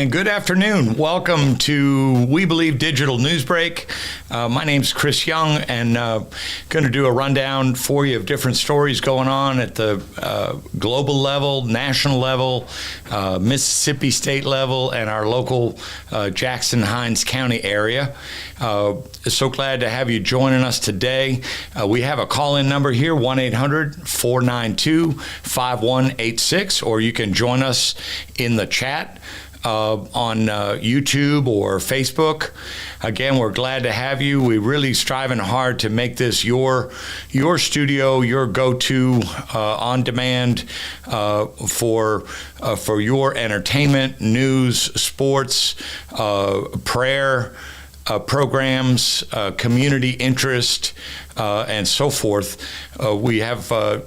And good afternoon. Welcome to We Believe Digital Newsbreak. My name's Chris Young, and going to do a rundown for you of different stories going on at the global level, national level, Mississippi state level, and our local Jackson-Hinds County area. So glad to have you joining us today. We have a call-in number here, 1-800-492-5186, or you can join us in the chat on YouTube or Facebook. Again, we're glad to have you. We're really striving hard to make this your studio, your go-to on-demand for your entertainment, news, sports, prayer, programs, community interest, and so forth. We have a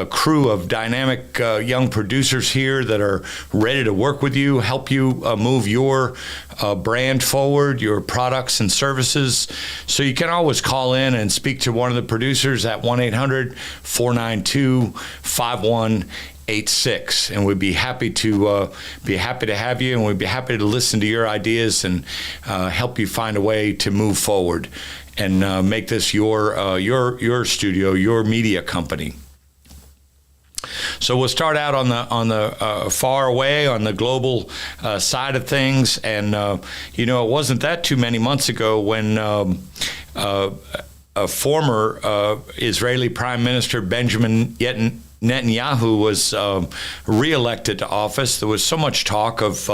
crew of dynamic young producers here that are ready to work with you, help you move your brand forward, your products and services. So you can always call in and speak to one of the producers at 1-800-492-5186, and we'd be happy to have you, and we'd be happy to listen to your ideas and help you find a way to move forward and make this your studio, your media company. So we'll start out on the far away, on the global side of things, and it wasn't that too many months ago when a former Israeli Prime Minister Benjamin Netanyahu was reelected to office. There was so much talk of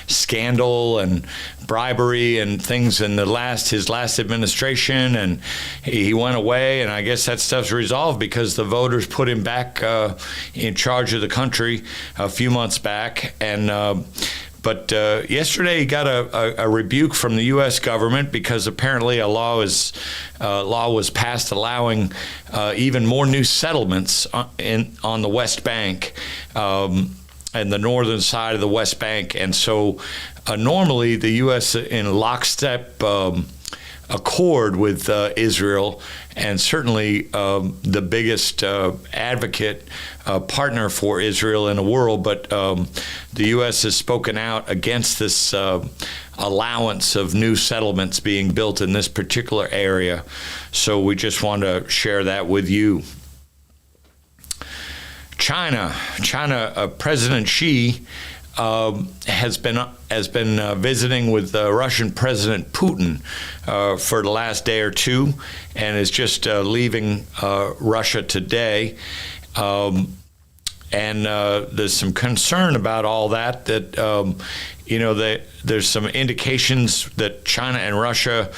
scandal and bribery and things in his last administration, and he went away, and I guess that stuff's resolved because the voters put him back in charge of the country a few months back. But yesterday he got a rebuke from the U.S. government because apparently a law was passed allowing even more new settlements on the West Bank and the northern side of the West Bank. And so normally the U.S. in lockstep accord with Israel, and certainly the biggest advocate partner for Israel in the world, but the U.S. has spoken out against this allowance of new settlements being built in this particular area. So we just want to share that with you. China, President Xi has been visiting with Russian President Putin for the last day or two, and is just leaving Russia today. And there's some concern about all that. There's some indications that China and Russia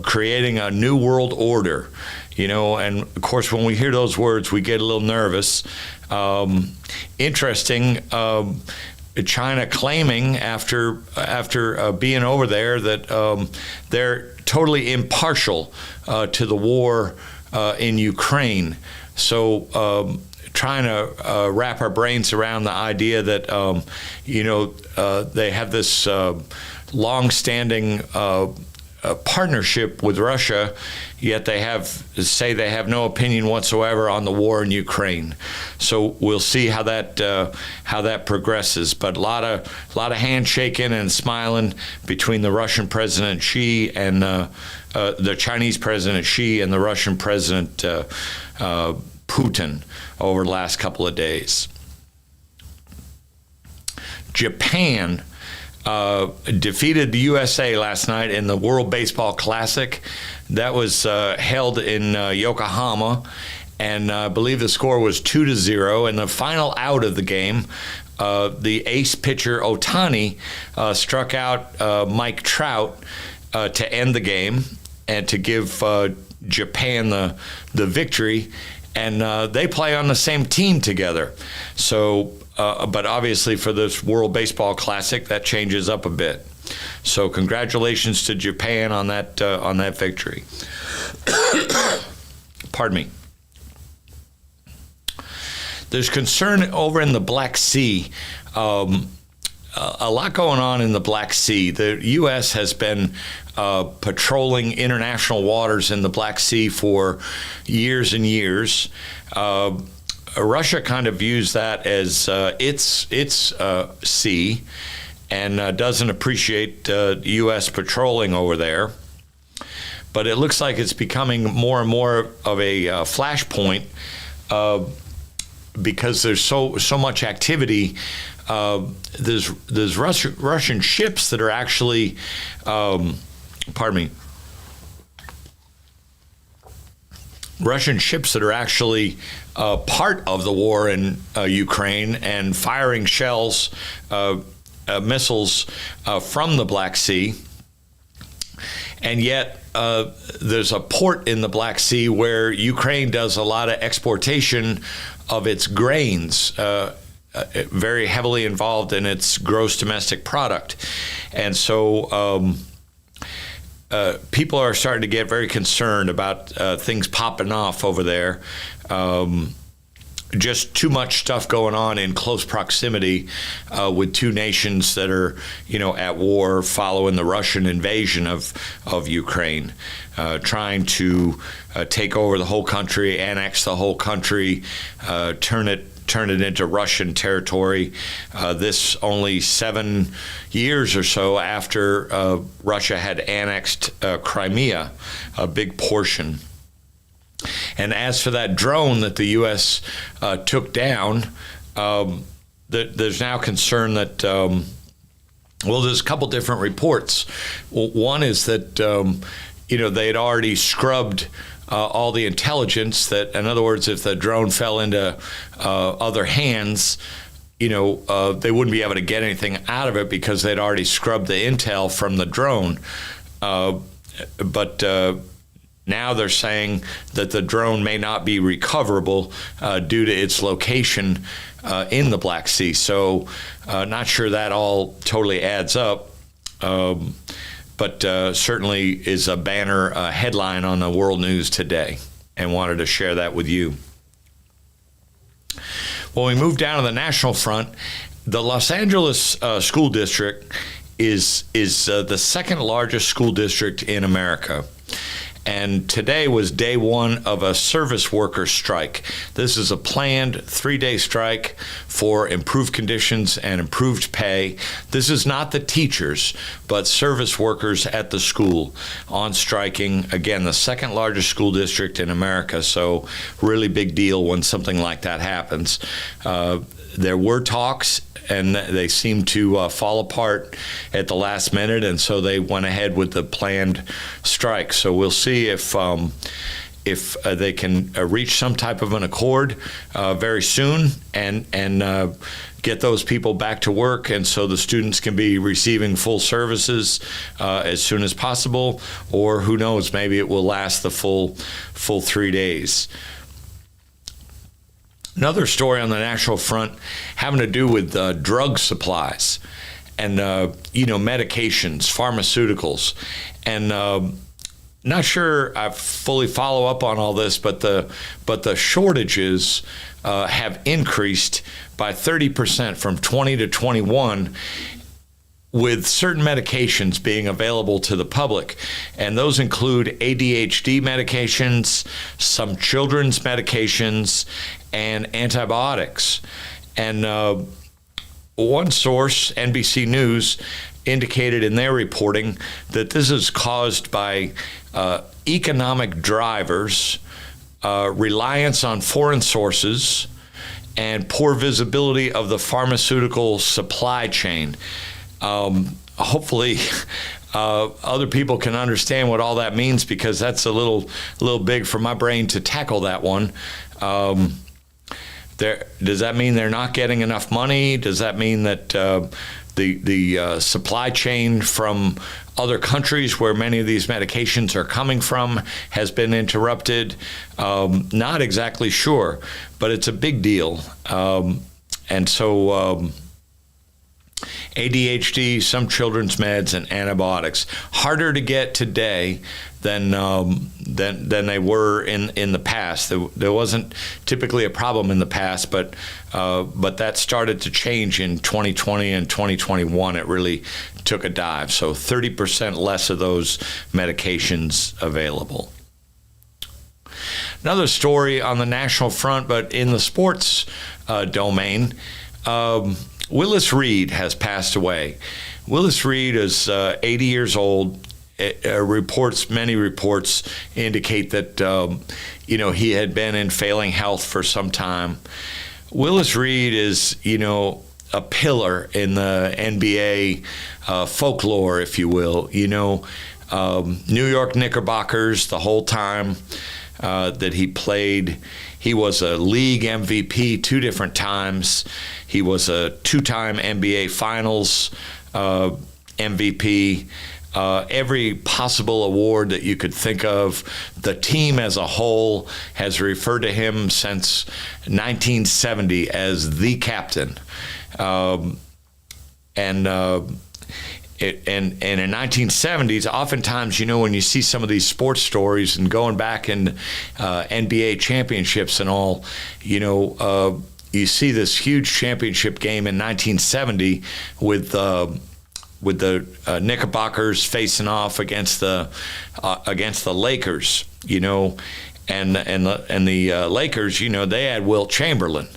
creating a new world order. And of course, when we hear those words, we get a little nervous. Interesting. China claiming after being over there that they're totally impartial to the war in Ukraine. So trying to wrap our brains around the idea that they have this long-standing partnership with Russia, yet they say they have no opinion whatsoever on the war in Ukraine. So we'll see how that progresses. But a lot of handshaking and smiling between the Russian President Xi and the Chinese President Xi and the Russian President Putin over the last couple of days. Japan defeated the USA last night in the World Baseball Classic that was held in Yokohama, and I believe the score was 2-0. In the final out of the game, the ace pitcher Ohtani struck out Mike Trout to end the game and to give Japan the victory. And they play on the same team together. So, but obviously for this World Baseball Classic, that changes up a bit. So, congratulations to Japan on that victory. Pardon me. There's concern over in the Black Sea. A lot going on in the Black Sea. The U.S. has been patrolling international waters in the Black Sea for years and years. Russia kind of views that as its sea and doesn't appreciate U.S. patrolling over there. But it looks like it's becoming more and more of a flashpoint because there's so much activity. There's Russian ships that are actually, Russian ships that are actually part of the war in Ukraine and firing shells, missiles from the Black Sea. And yet there's a port in the Black Sea where Ukraine does a lot of exportation of its grains, very heavily involved in its gross domestic product. And so people are starting to get very concerned about things popping off over there. Just too much stuff going on in close proximity with two nations that are, at war following the Russian invasion of Ukraine, trying to take over the whole country, annex the whole country, turn it into Russian territory. This only 7 years or so after Russia had annexed Crimea, a big portion. And as for that drone that the U.S. took down, there's now concern that, there's a couple different reports. One is that, they had already scrubbed all the intelligence that, in other words, if the drone fell into other hands, they wouldn't be able to get anything out of it because they'd already scrubbed the intel from the drone. But now they're saying that the drone may not be recoverable due to its location in the Black Sea. So not sure that all totally adds up. But certainly is a banner headline on the world news today, and wanted to share that with you. When we move down to the national front, the Los Angeles school district is the second largest school district in America. And today was day one of a service worker strike. This is a planned 3-day strike for improved conditions and improved pay. This is not the teachers, but service workers at the school on striking. Again, the second largest school district in America, so really big deal when something like that happens. There were talks, and they seemed to fall apart at the last minute, and so they went ahead with the planned strike. So we'll see if they can reach some type of an accord very soon and get those people back to work, and so the students can be receiving full services as soon as possible, or who knows, maybe it will last the full 3 days. Another story on the national front having to do with drug supplies and, medications, pharmaceuticals. And not sure I fully follow up on all this, but the shortages have increased by 30% from 20 to 21, with certain medications being available to the public. And those include ADHD medications, some children's medications, and antibiotics. And one source, NBC News, indicated in their reporting that this is caused by economic drivers, reliance on foreign sources, and poor visibility of the pharmaceutical supply chain. Hopefully other people can understand what all that means, because that's a little big for my brain to tackle that one. Does that mean they're not getting enough money? Does that mean that the supply chain from other countries where many of these medications are coming from has been interrupted? Not exactly sure, but it's a big deal. And so ADHD, some children's meds, and antibiotics harder to get today than they were in the past. There wasn't typically a problem in the past, but that started to change in 2020 and 2021. It really took a dive. So 30% less of those medications available. Another story on the national front, but in the sports domain. Willis Reed has passed away. Willis Reed is 80 years old. Many reports indicate that he had been in failing health for some time. Willis Reed is a pillar in the NBA folklore, if you will. New York Knickerbockers the whole time that he played. He was a league MVP 2 different times. He was a 2-time NBA Finals MVP. Every possible award that you could think of. The team as a whole has referred to him since 1970 as the captain. And in 1970s, oftentimes, when you see some of these sports stories and going back in NBA championships and all, you see this huge championship game in 1970 with the Knickerbockers facing off against the Lakers, and the Lakers, they had Wilt Chamberlain.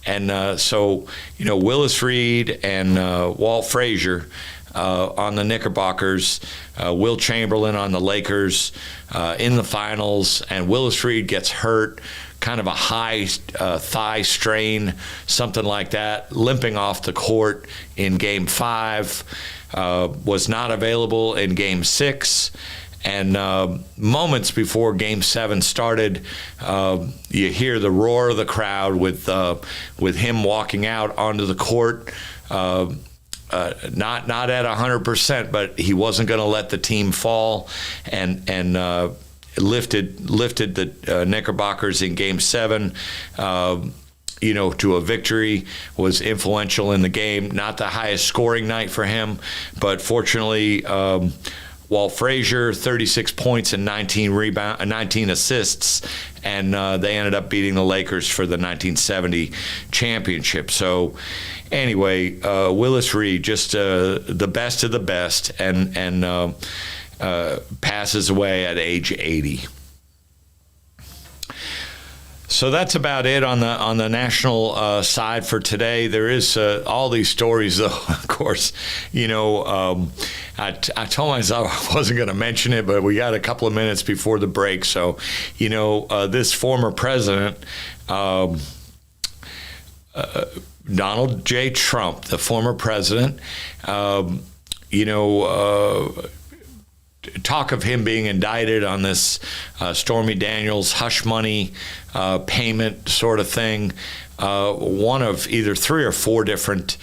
And so Willis Reed and Walt Frazier on the Knickerbockers, Wilt Chamberlain on the Lakers in the finals, and Willis Reed gets hurt, kind of a high thigh strain, something like that, limping off the court in Game 5, was not available in Game 6. And moments before Game 7 started, you hear the roar of the crowd with him walking out onto the court, not at 100%, but he wasn't going to let the team fall, and lifted the Knickerbockers in Game 7. To a victory, was influential in the game. Not the highest scoring night for him, but fortunately, Walt Frazier, 36 points and 19 assists, and they ended up beating the Lakers for the 1970 championship. So anyway, Willis Reed, just the best of the best, and passes away at age 80. So that's about it on the national side for today. There is all these stories, though. Of course, I told myself I wasn't going to mention it, but we got a couple of minutes before the break. So, this former president, Donald J. Trump, the former president, talk of him being indicted on this Stormy Daniels hush money payment sort of thing. One of either 3 or 4 different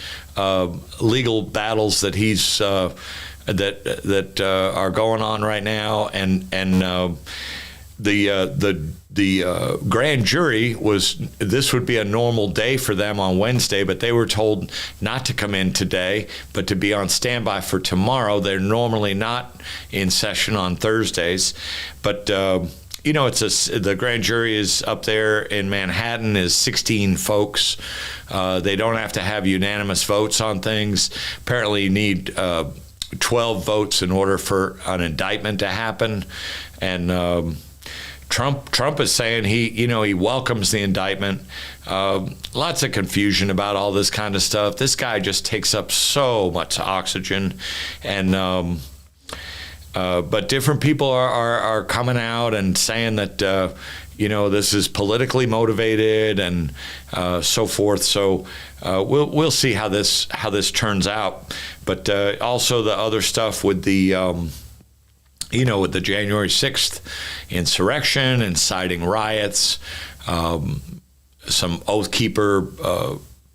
legal battles that he's that are going on right now, and the grand jury this would be a normal day for them on Wednesday, but they were told not to come in today, but to be on standby for tomorrow. They're normally not in session on Thursdays, but the grand jury is up there in Manhattan, is 16 folks. They don't have to have unanimous votes on things. Apparently you need 12 votes in order for an indictment to happen, and Trump is saying he welcomes the indictment. Lots of confusion about all this kind of stuff. This guy just takes up so much oxygen, and but different people are coming out and saying that this is politically motivated and so forth. So we'll see how this turns out. But also the other stuff with the with the January 6th insurrection, inciting riots, Some Oath Keeper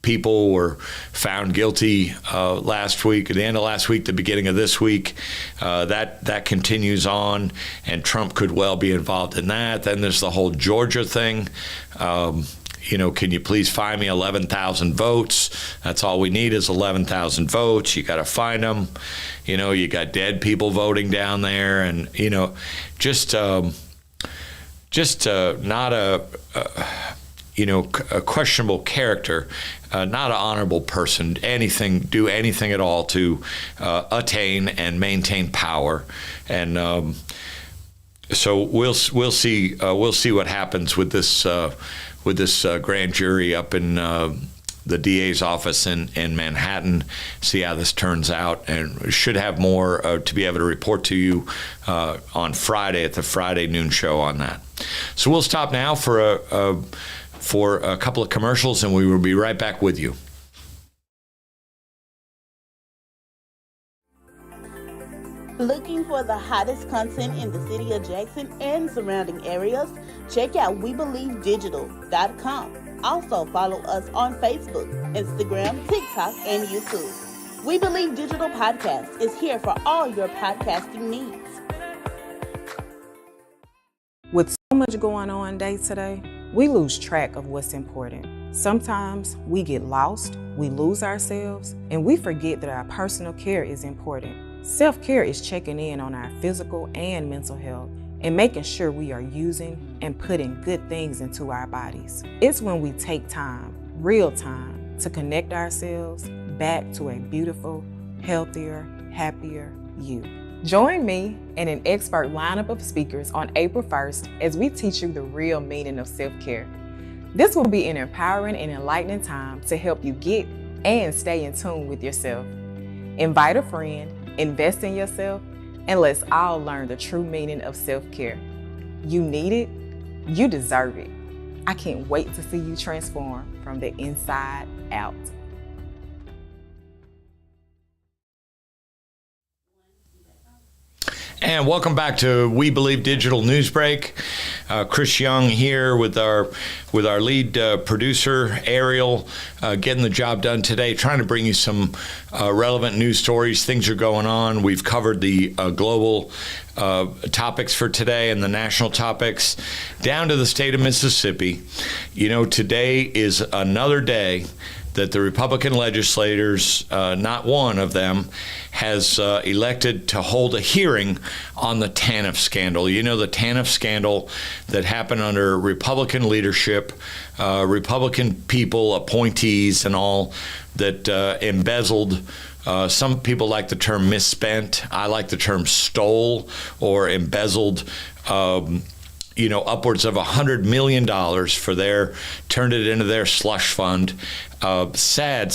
people were found guilty last week, at the end of last week, the beginning of this week. That continues on, and Trump could well be involved in that. Then there's the whole Georgia thing. Can you please find me 11,000 votes? That's all we need is 11,000 votes. You got to find them. You got dead people voting down there, and just not a questionable character, not an honorable person. Do anything at all to attain and maintain power, and so we'll see what happens with this grand jury up in the DA's office in Manhattan. See how this turns out, and should have more to be able to report to you on Friday at the Friday noon show on that. So we'll stop now for a couple of commercials, and we will be right back with you. Looking for the hottest content in the city of Jackson and surrounding areas? Check out WeBelieveDigital.com. Also follow us on Facebook, Instagram, TikTok, and YouTube. We Believe Digital Podcast is here for all your podcasting needs. With so much going on day to day, we lose track of what's important. Sometimes we get lost, we lose ourselves, and we forget that our personal care is important. Self-care is checking in on our physical and mental health and making sure we are using and putting good things into our bodies. It's when we take time, real time, to connect ourselves back to a beautiful, healthier, happier you. Join me and an expert lineup of speakers on April 1st as we teach you the real meaning of self-care. This will be an empowering and enlightening time to help you get and stay in tune with yourself. Invite a friend, invest in yourself, and let's all learn the true meaning of self-care. You need it, you deserve it. I can't wait to see you transform from the inside out. And welcome back to We Believe Digital Newsbreak. Chris Young here with our lead producer, Ariel, getting the job done today, trying to bring you some relevant news stories. Things are going on. We've covered the global topics for today and the national topics down to the state of Mississippi. Today is another day that the Republican legislators, not one of them, has elected to hold a hearing on the TANF scandal. The TANF scandal that happened under Republican leadership, Republican people, appointees and all, that embezzled. Some people like the term misspent. I like the term stole or embezzled upwards of $100 million turned it into their slush fund. Sad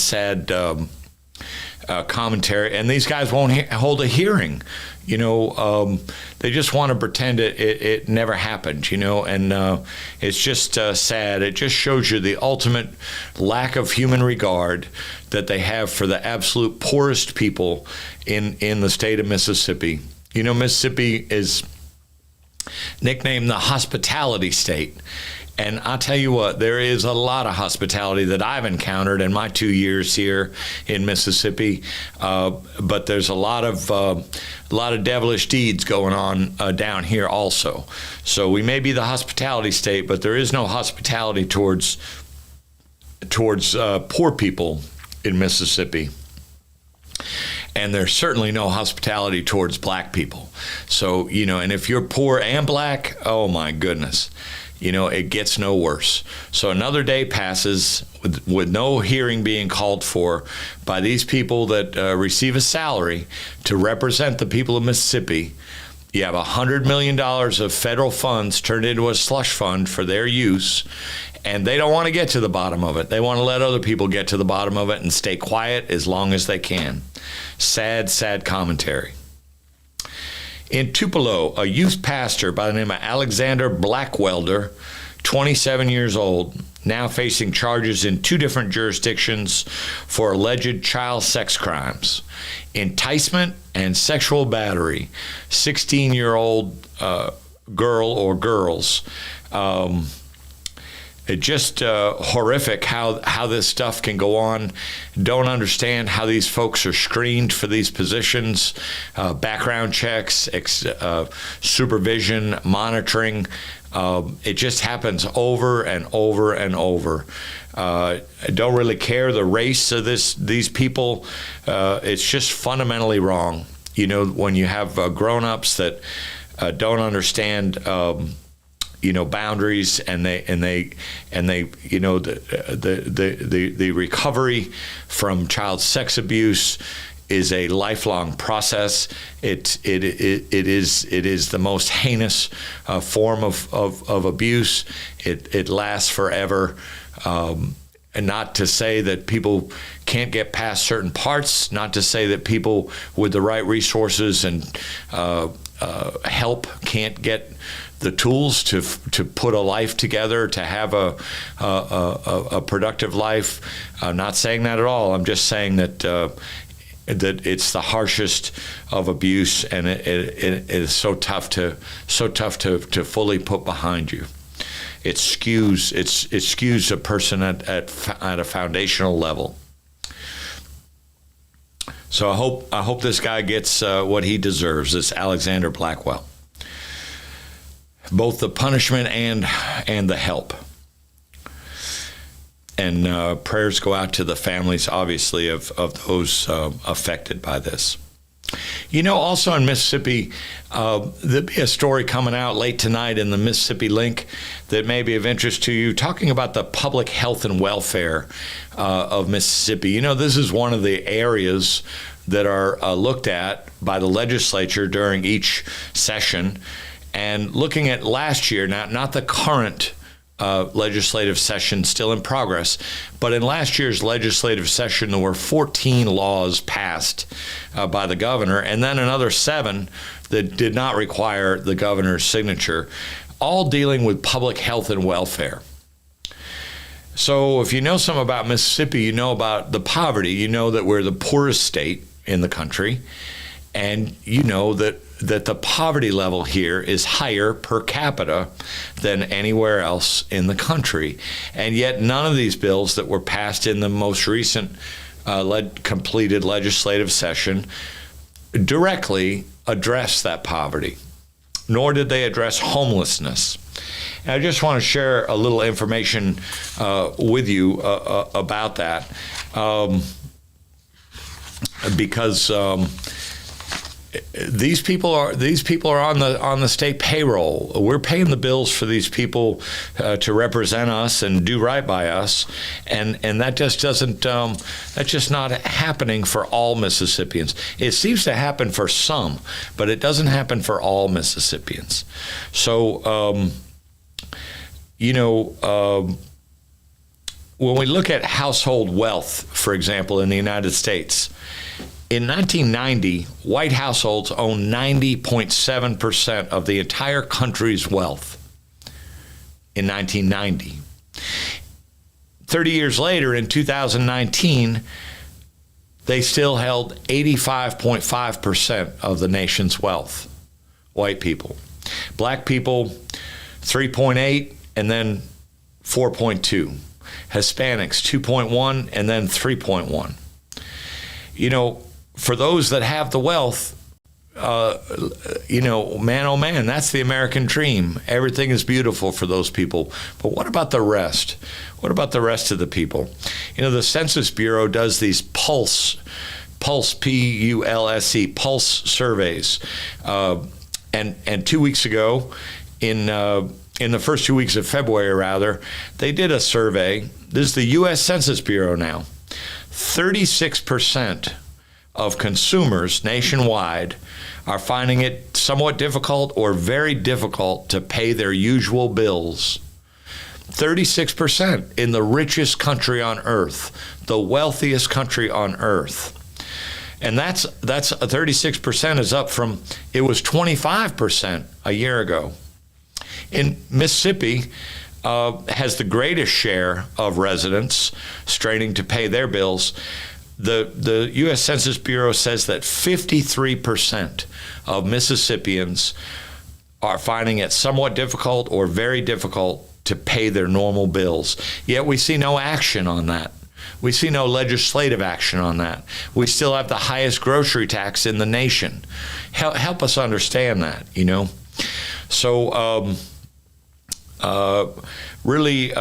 commentary. And these guys won't hold a hearing. They just want to pretend it never happened, and it's just sad. It just shows you the ultimate lack of human regard that they have for the absolute poorest people in the state of Mississippi. Mississippi is nicknamed the hospitality state. And I'll tell you what, there is a lot of hospitality that I've encountered in my 2 years here in Mississippi, but there's a lot of devilish deeds going on down here also. So we may be the hospitality state, but there is no hospitality towards poor people in Mississippi. And there's certainly no hospitality towards black people. So, and if you're poor and black, oh my goodness, it gets no worse. So another day passes with no hearing being called for by these people that receive a salary to represent the people of Mississippi. You have $100 million of federal funds turned into a slush fund for their use, and they don't want to get to the bottom of it. They want to let other people get to the bottom of it and stay quiet as long as they can. Sad commentary. In Tupelo, a youth pastor by the name of Alexander Blackwelder, 27 years old, now facing charges in 2 different jurisdictions for alleged child sex crimes, enticement and sexual battery. 16-year-old girl or girls It's just horrific how this stuff can go on. Don't understand how these folks are screened for these positions, background checks, supervision, monitoring. It just happens over and over and over. I don't really care the race of these people. It's just fundamentally wrong. You know, when you have grown-ups that don't understand boundaries, and they the recovery from child sex abuse is a lifelong process. It is the most heinous form of abuse. It lasts forever. And not to say that people can't get past certain parts, not to say that people with the right resources and help can't get the tools to put a life together, to have a productive life. I'm not saying that at all. I'm just saying that that it's the harshest of abuse, and it is so tough to fully put behind you. It skews a person at a foundational level. So I hope this guy gets what he deserves. This Alexander Blackwell, both the punishment and the help. And prayers go out to the families, obviously, of those affected by this. You know, also in Mississippi, there'll be a story coming out late tonight in the Mississippi Link that may be of interest to you, talking about the public health and welfare of Mississippi. You know, this is one of the areas that are looked at by the legislature during each session. And looking at last year, not the current legislative session still in progress, but in last year's legislative session, there were 14 laws passed by the governor, and then another 7 that did not require the governor's signature, all dealing with public health and welfare. So if you know something about Mississippi, you know about the poverty, you know that we're the poorest state in the country, and you know that the poverty level here is higher per capita than anywhere else in the country. And yet none of these bills that were passed in the most recent completed legislative session directly address that poverty, nor did they address homelessness. And I just want to share a little information with you about that, because these people are on the state payroll. We're paying the bills for these people to represent us and do right by us, and that just doesn't that's just not happening for all Mississippians. It seems to happen for some, but it doesn't happen for all Mississippians. So when we look at household wealth, for example, in the United States, in 1990, white households owned 90.7% of the entire country's wealth. In 1990. 30 years later, in 2019, they still held 85.5% of the nation's wealth. White people. Black people, 3.8, and then 4.2. Hispanics, 2.1, and then 3.1. You know, for those that have the wealth, man, oh man, that's the American dream. Everything is beautiful for those people. But what about the rest? What about the rest of the people? You know, the Census Bureau does these pulse, P-U-L-S-E, pulse surveys. And 2 weeks ago, in the first 2 weeks of February, rather, they did a survey. This is the U.S. Census Bureau now. 36% of consumers nationwide are finding it somewhat difficult or very difficult to pay their usual bills. 36% in the richest country on earth, the wealthiest country on earth. And that's 36% is up from, it was 25% a year ago. In Mississippi, has the greatest share of residents straining to pay their bills. The U.S. Census Bureau says that 53% of Mississippians are finding it somewhat difficult or very difficult to pay their normal bills. Yet we see no action on that. We see no legislative action on that. We still have the highest grocery tax in the nation. Help us understand that, you know. So really,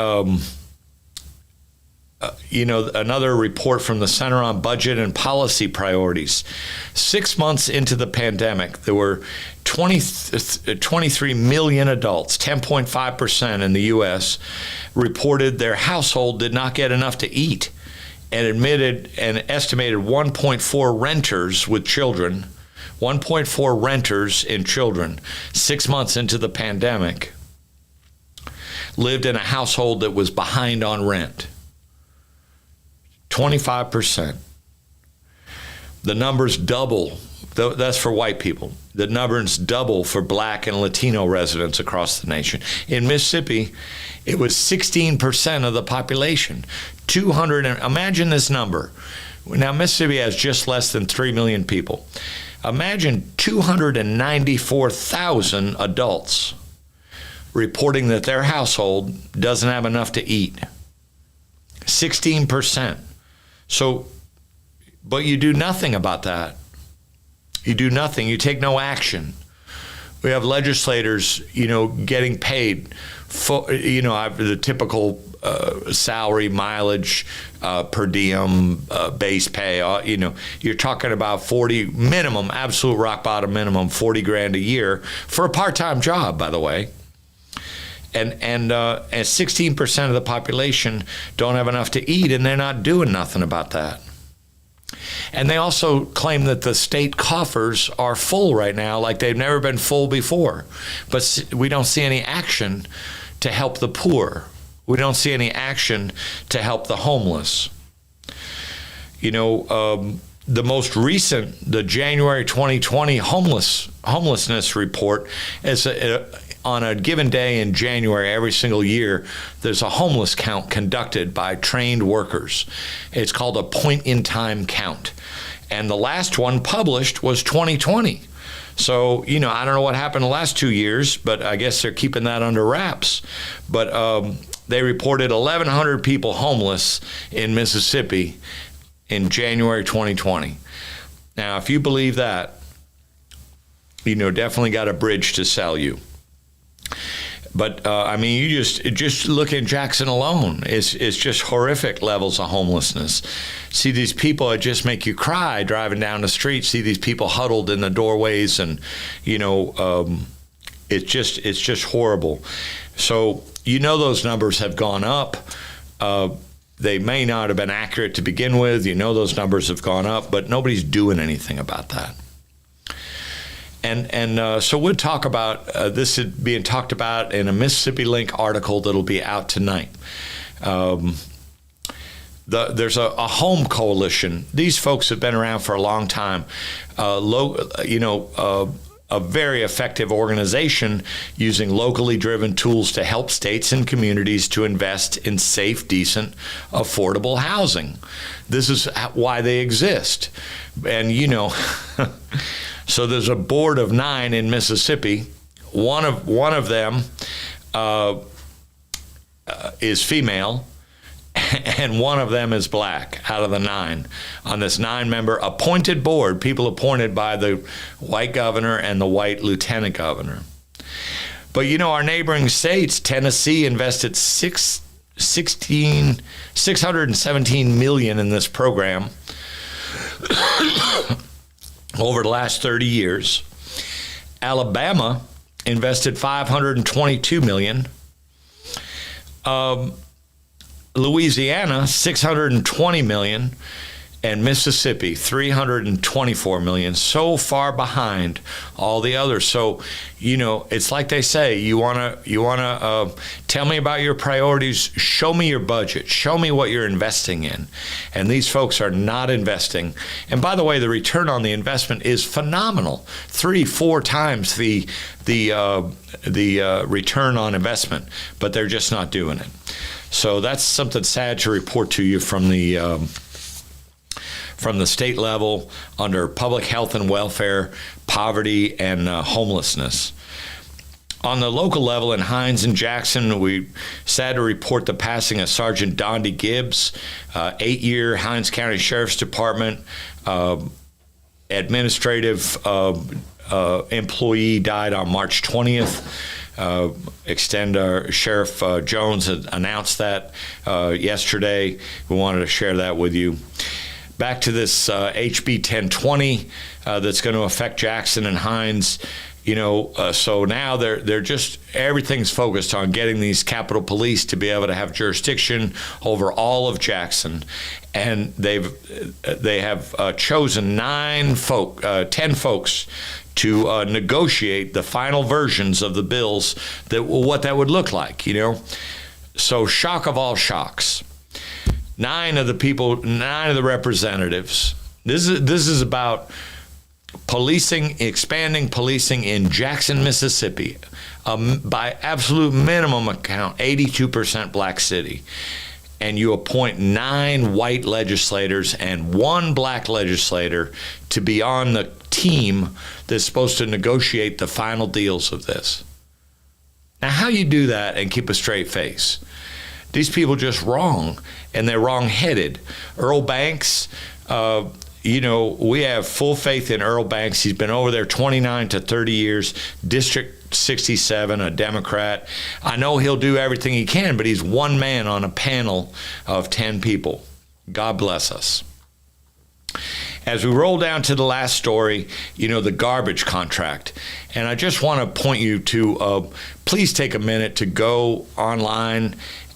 you know, another report from the Center on Budget and Policy Priorities. 6 months into the pandemic, there were 23 million adults, 10.5% in the U.S., reported their household did not get enough to eat, and admitted an estimated 1.4 renters with children, 1.4 renters in children, 6 months into the pandemic, lived in a household that was behind on rent. 25%. The numbers double. That's for white people. The numbers double for Black and Latino residents across the nation. In Mississippi, it was 16% of the population. Imagine this number. Now, Mississippi has just less than 3 million people. Imagine 294,000 adults reporting that their household doesn't have enough to eat. 16%. So, but you do nothing about that. You do nothing. You take no action. We have legislators, you know, getting paid for, you know, the typical salary, mileage, per diem, base pay. You know, you're talking about 40 minimum, absolute rock bottom minimum, 40 grand a year for a part-time job, by the way. And 16% of the population don't have enough to eat, and they're not doing nothing about that. And they also claim that the state coffers are full right now, like they've never been full before. But we don't see any action to help the poor. We don't see any action to help the homeless. You know, the most recent, the January 2020 homelessness report is on a given day in January every single year, there's a homeless count conducted by trained workers. It's called a point-in-time count. And the last one published was 2020. So, you know, I don't know what happened the last 2 years, but I guess they're keeping that under wraps. But they reported 1,100 people homeless in Mississippi in January 2020. Now, if you believe that, you know, definitely got a bridge to sell you. But I mean, you just look in Jackson alone. It's just horrific levels of homelessness. See these people, it just make you cry driving down the street. See these people huddled in the doorways, and you know, it's just horrible. So you know those numbers have gone up. They may not have been accurate to begin with. You know those numbers have gone up, but nobody's doing anything about that. And so we'll talk about this is being talked about in a Mississippi Link article that'll be out tonight. There's a home coalition. These folks have been around for a long time. A very effective organization using locally driven tools to help states and communities to invest in safe, decent, affordable housing. This is why they exist. And, you know, so there's a board of 9 in Mississippi. One of them is female, and one of them is Black out of the 9 on this 9-member appointed board, people appointed by the white governor and the white lieutenant governor. But you know, our neighboring states, Tennessee invested $617 million in this program over the last 30 years. Alabama invested $522 million. Louisiana, $620 million, and Mississippi, $324 million. So far behind all the others. So, you know, it's like they say, you wanna tell me about your priorities. Show me your budget. Show me what you're investing in. And these folks are not investing. And by the way, the return on the investment is phenomenal. 3-4 times the return on investment, but they're just not doing it. So that's something sad to report to you from the state level under public health and welfare, poverty, and homelessness. On the local level in Hines and Jackson, we sad to report the passing of Sergeant Dondi Gibbs, 8-year Hines County Sheriff's Department administrative employee, died on March 20th. Sheriff Jones had announced that yesterday. We wanted to share that with you. Back to this HB 1020 that's going to affect Jackson and Hines. So now they're just, everything's focused on getting these Capitol Police to be able to have jurisdiction over all of Jackson, and they have chosen 10 folks to negotiate the final versions of the bills, what that would look like. So shock of all shocks. 9 of the representatives. This is about expanding policing in Jackson, Mississippi, by absolute minimum account, 82% black city. And you appoint 9 white legislators and 1 black legislator to be on the team that's supposed to negotiate the final deals of this. Now, how you do that and keep a straight face? These people are just wrong, and they're wrong-headed. Earl Banks, we have full faith in Earl Banks. He's been over there 29 to 30 years, District 67, a Democrat. I know he'll do everything he can, but he's one man on a panel of 10 people. God bless us. As we roll down to the last story, the garbage contract. And I just want to point you to, please take a minute to go online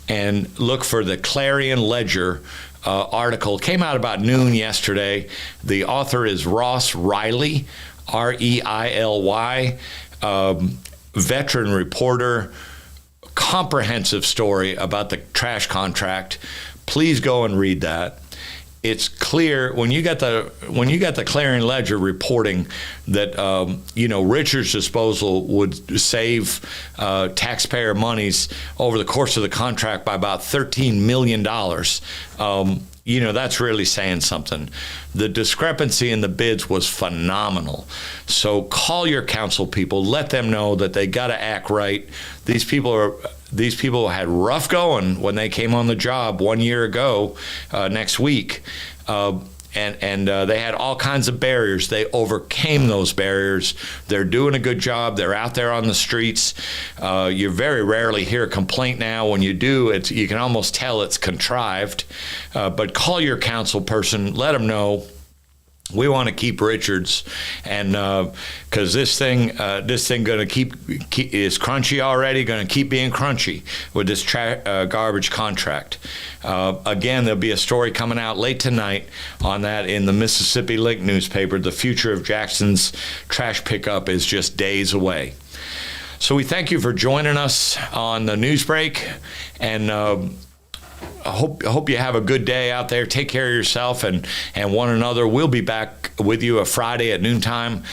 and look for the Clarion Ledger article. It came out about noon yesterday. The author is Ross Riley, R-E-I-L-Y, veteran reporter, comprehensive story about the trash contract. Please go and read that. It's clear when you got the Clarion Ledger reporting that Richard's disposal would save taxpayer monies over the course of the contract by about $13 million. That's really saying something. The discrepancy in the bids was phenomenal. So call your council people, let them know that they got to act right. These people had rough going when they came on the job 1 year ago next week. And they had all kinds of barriers. They overcame those barriers. They're doing a good job. They're out there on the streets. You very rarely hear a complaint now. When you do, you can almost tell it's contrived. But call your council person. Let them know. We want to keep Richards, and because this thing going to keep is crunchy already, going to keep being crunchy with this garbage contract. Again, there'll be a story coming out late tonight on that in the Mississippi Link newspaper. The future of Jackson's trash pickup is just days away. So we thank you for joining us on the news break, and I hope you have a good day out there. Take care of yourself and one another. We'll be back with you a Friday at noontime.